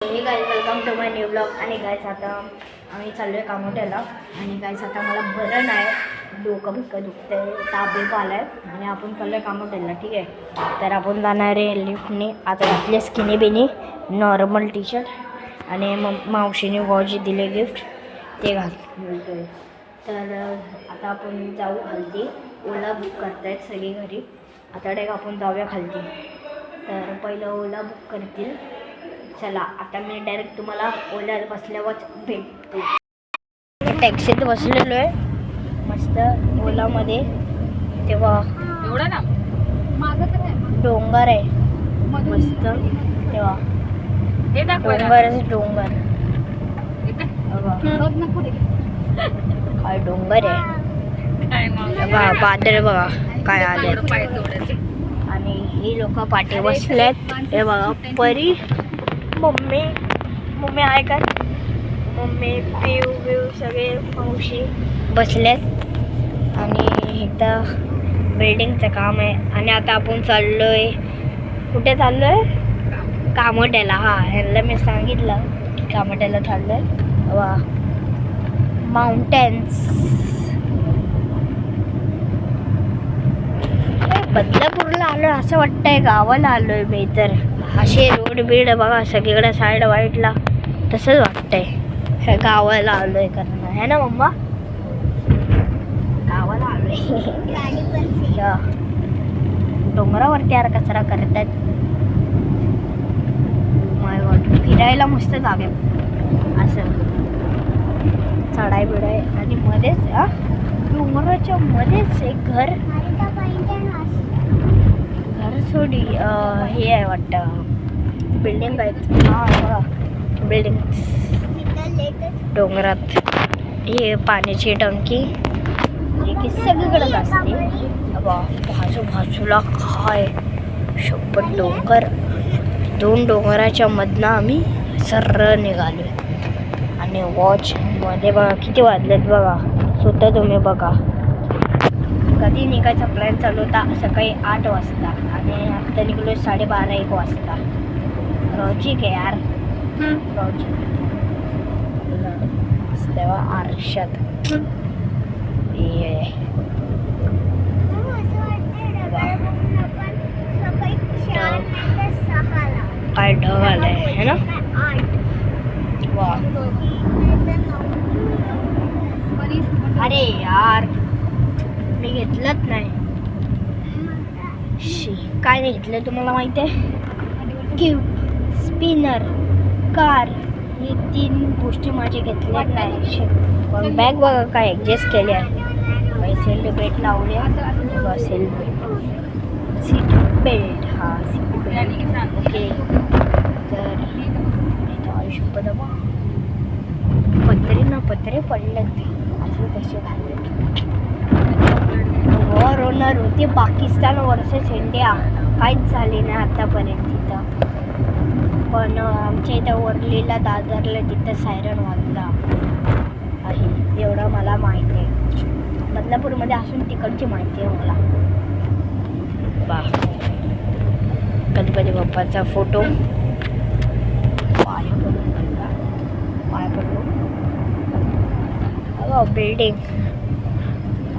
हे guys welcome to my new blog. आणि guys आता आम्ही चाललो आहे कामोठ्याला. आणि गाईज आता मला बरं नाही, डोकं बिकं दुखतं, ताप बिप आला आहे आणि आपण चाललो आहे कामोठ्याला. ठीक आहे, तर आपण जाणार आहे लिफ्टने. आता घातले स्किनी बिनी नॉर्मल टी शर्ट आणि मग मावशीने वॉच दिले गिफ्ट ते घालतो आहे. तर आता आपण जाऊ खालती. ओला बुक करतायत सगळी घरी. आता डायरेक्ट आपण जाऊया खालती. तर पहिलं ओला बुक करतील. चला आता मी डायरेक्ट तुम्हाला ओल्यात बसल्यावर भेटतो. टॅक्सीत बसलेलो आहे मस्त ओलामध्ये. तेव्हा एवढा ना डोंगर आहे मस्त. तेव्हा डोंगर डोंगर काय डोंगर आहे बघा, बादल बघा काय आले. आणि ही लोक पाठी बसलेत. हे बघा परी मम्मी मम्मी आहे का, मम्मी पिऊ बिऊ सगळे मावशी बसलेत. आणि इथं बिल्डिंगचं काम आहे. आणि आता आपण चाललो आहे, कुठे चाललो आहे? कामोठ्याला. ह्यांना मी सांगितलं की कामोठ्याला चाललो आहे. वा माउंटेन्स. बदलापूरला आलो असं वाटतंय, गावाला आलोय मी. तर असे रोड बीड बघा सगळीकडे साईड वाईटला तसंच वाटतंय. ह्या गावाला आलोय कारण आहे ना मम्मा, गावाला आलोय. डोंगरावरती यार कचरा करतात. माय गॉड, फिरायला मस्त जागे असं चढाई बिडाई. आणि मध्येच डोंगराच्या मध्येच एक घर थोडी हे आहे वाटतं, बिल्डिंग आहेत. बिल्डिंग डोंगरात. हे पाण्याची टंकी जे की सगळीकडेच असते. बाजूला काय शोभत डोंगर. दोन डोंगराच्या मधनं आम्ही सरळ निघालो. आणि वॉच मध्ये बघा किती वाजलेत बघा, स्वतः तुम्ही बघा. कधी निघायचा प्लॅन चालू होता सकाळी 8 वाजता आणि आता निघलो 12:30-1 वाजता. लॉजिक आहे यार, लॉजिक. तेव्हा आरशात काय ढग आलाय है ना. वा अरे यार मी घेतलंच नाही. काय नाही घेतलं तुम्हाला माहिती आहे? गिफ्ट, स्पिनर, कार, हे 3 गोष्टी माझे घेतल्या नाही. पण बॅग बघा काय ॲडजस्ट केले आहे. सेल बेल्ट लावले, sell belt, seat belt. Seat belt okay. तर आयुष्य पत्रे पडले असे तसे घालले. वॉर होणार होते पाकिस्तान वर्सेस इंडिया, काहीच झाले नाही आतापर्यंत तिथं. पण आमच्या इथं वरलीला दादरला तिथं सायरन वाजला आहे एवढं मला माहिती आहे. बदलापूरमध्ये असून तिकडची माहिती आहे मला. गणपती बाप्पाचा फोटो. पाय पडलो. बिल्डिंग.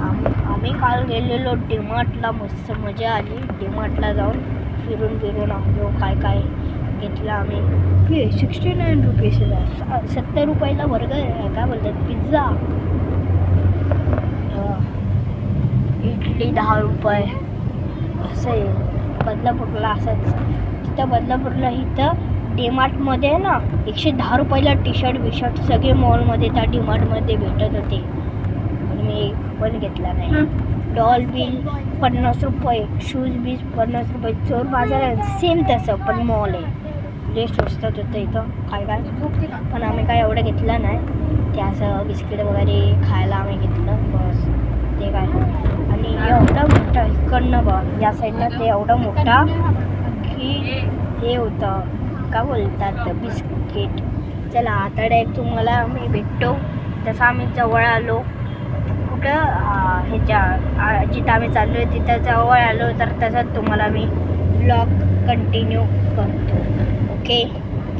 आम्ही काल गेलेलो डीमार्टला, मस्त मजा आली. डीमार्टला जाऊन फिरून आलो. काय काय घेतलं आम्ही. 69 रुपीजला 70 रुपयाला बर्गर आहे, काय बोलतात पिझ्झा. इडली 10 रुपये असं आहे बदलापूरला. असंच तिथं बदलापूरला इथं डीमार्टमध्ये ना 110 रुपयाला टी शर्ट बिशर्ट सगळे मॉलमध्ये त्या डीमार्टमध्ये भेटत होते. आणि मी एक पण घेतला नाही. डॉल बिल 50 रुपये, शूज बीज 50 रुपये. चोर बाजार आहे सेम तसं, पण मॉल आहे. जे स्वस्तात होतं इथं काय काय. पण आम्ही काय एवढं घेतलं नाही. ते असं बिस्किट वगैरे खायला आम्ही घेतलं बस. ते काय आणि एवढा मोठा इकडनं बघ या साईडनं ते एवढं मोठा की हे होतं का बोलतात बिस्किट. चला आता डायरेक्ट तुम्हाला आम्ही भेटतो. तसं आम्ही जवळ आलो. कुठं ह्याच्या जिथं आम्ही चाललो आहे तिथं जवळ आलो तर तसंच तुम्हाला मी व्लॉग कंटिन्यू करतो. ओके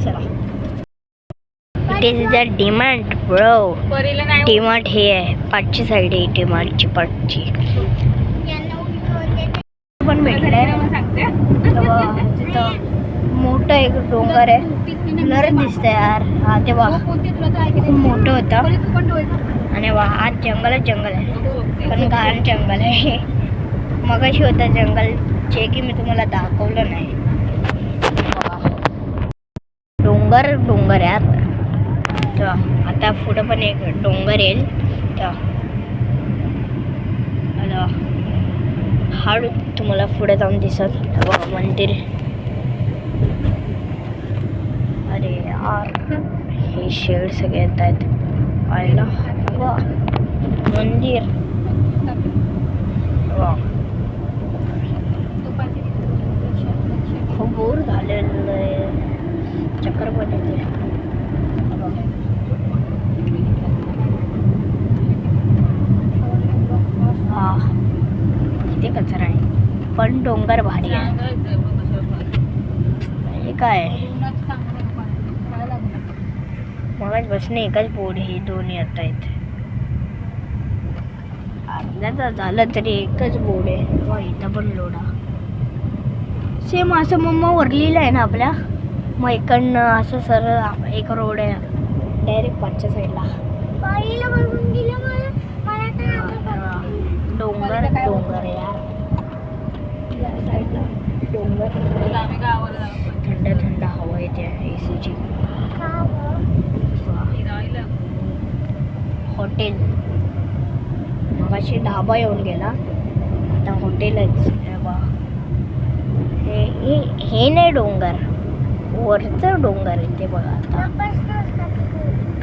चला. Is the DMart bro. DMart हे आहे पाठची साईड आहे डीमार्टची पाठची. पण भेटलंय तिथं मोठं एक डोंगर आहे. नर दिसतंय यार. हा ते वा खूप मोठं होतं आणि वा आज जंगलच जंगल आहे पण घाण जंगल आहे. मगाशी होतं जंगल जे की मी तुम्हाला दाखवलं नाही. डोंगर डोंगर यार. तर आता पुढं पण एक डोंगर येईल. तर हाड तुम्हाला पुढे जाऊन दिसत बघा मंदिर. अरे यार हे शेड सगळे येत आहेत पाहायला. वा मंदिर वा खूप बोर झालेलं आहे. चक्कर पण येते. हा किती कचरा आहे पण डोंगर भारी आहे. हे काय मगाच बसणे एकच बोर्ड हे दोन्ही येत आहेत. अर्धा झालं तरी एकच बोर्ड आहे. वा इथं पण लोडा सेम असं मम्मा वरलेलं आहे ना आपल्या. मग इकडनं असं सरळ एक रोड आहे डायरेक्ट पाठच्या साईडला. डोंगर डोंगर यार साईडला डोंगर. थंड थंड हवा येते एसीची. हॉटेल मगाशी ढाबा येऊन गेला आता हॉटेलच. हे नाही डोंगर वरचं डोंगर आहे ते बघा. आता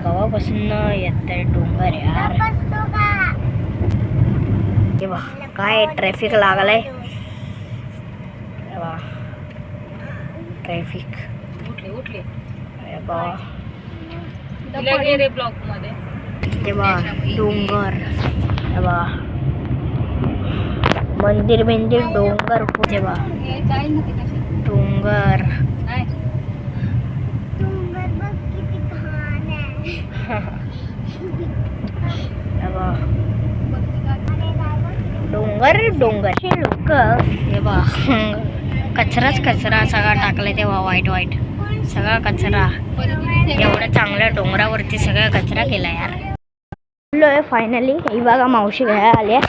गावापासून येत आहे डोंगर यार. हे बघ काय ट्रॅफिक लागलाय. ट्रॅफिक उठले डोंगर. मंदिर बिंदिर डोंगर कुठे बा डोंगर. डोंगर डोंगरचे लोक हे बा कचराच कचरा सगळा टाकलाय तेव्हा. वाईट वाईट सगळा कचरा एवढ्या चांगल्या डोंगरावरती सगळा कचरा केला यार. फायनली ही बघा मावशी घ्यायला आल्या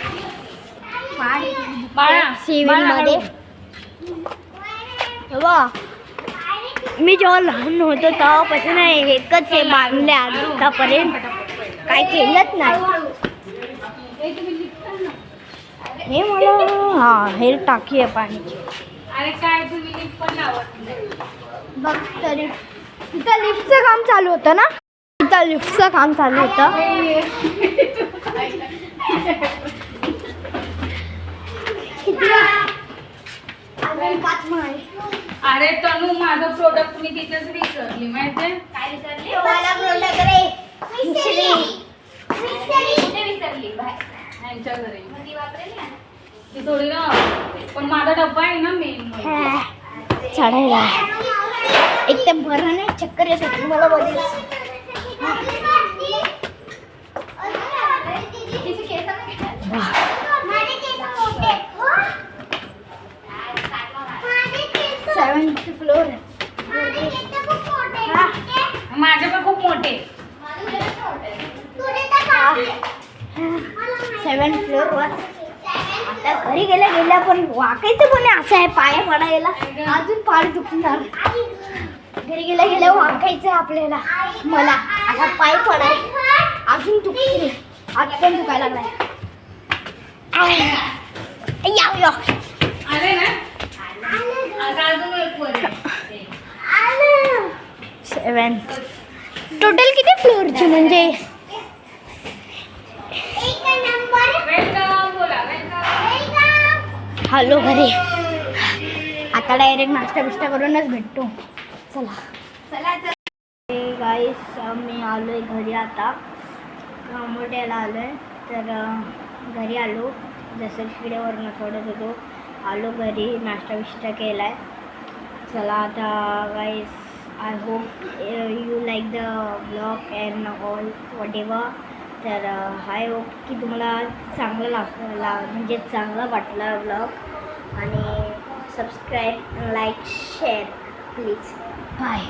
सिव्हिल मध्ये. मी जेव्हा लहान होतो तेव्हापासून एकच हे बांधले आतापर्यंत काय केलंच नाही. हे मला हा हे टाकी आहे पाण्याची. बघ तरी तिथं लिफ्टचं काम चालू होतं ना. तिथं लिफ्टचं काम चालू होतं. अरे तनु माझं प्रोडक्ट मी तिथेच विसरली माहिती. काय विसरली? ह्यांच्या घरी ती थोडी ना पण माझा डब्बा आहे ना मेन चढायला एकदम बरं नाही. चक्कर येत होती मला मध्ये. Seventh floor. माझे पण खूप मोठे. 7th फ्लोअरवर. आता घरी गेल्या पण वाकायचं पण असं आहे पाया पडायला अजून पाय दुखणार. घरी गेल्या वाकायचं आपल्याला. मला आता पाय पडाय अजून दुखते. आज पण दुखायला लागलाय. अरे ना अजून एक वर 7th. टोटल किती फ्लोअरची म्हणजे हॅलो घरी. आता डायरेक्ट नाश्ता बिष्टा करूनच भेटतो. चला गाईस मी आलोय घरी. आता कामोट्याला आलोय तर घरी आलो. जसं शिड्यावरनं सोडत होतो आलो घरी. नाश्ता बिष्टा केलाय. चला आता guys I hope you like the blog and all whatever. तर आय होप की तुम्हाला चांगलं म्हणजे चांगला वाटला ब्लॉग. आणि subscribe like share please. Bye.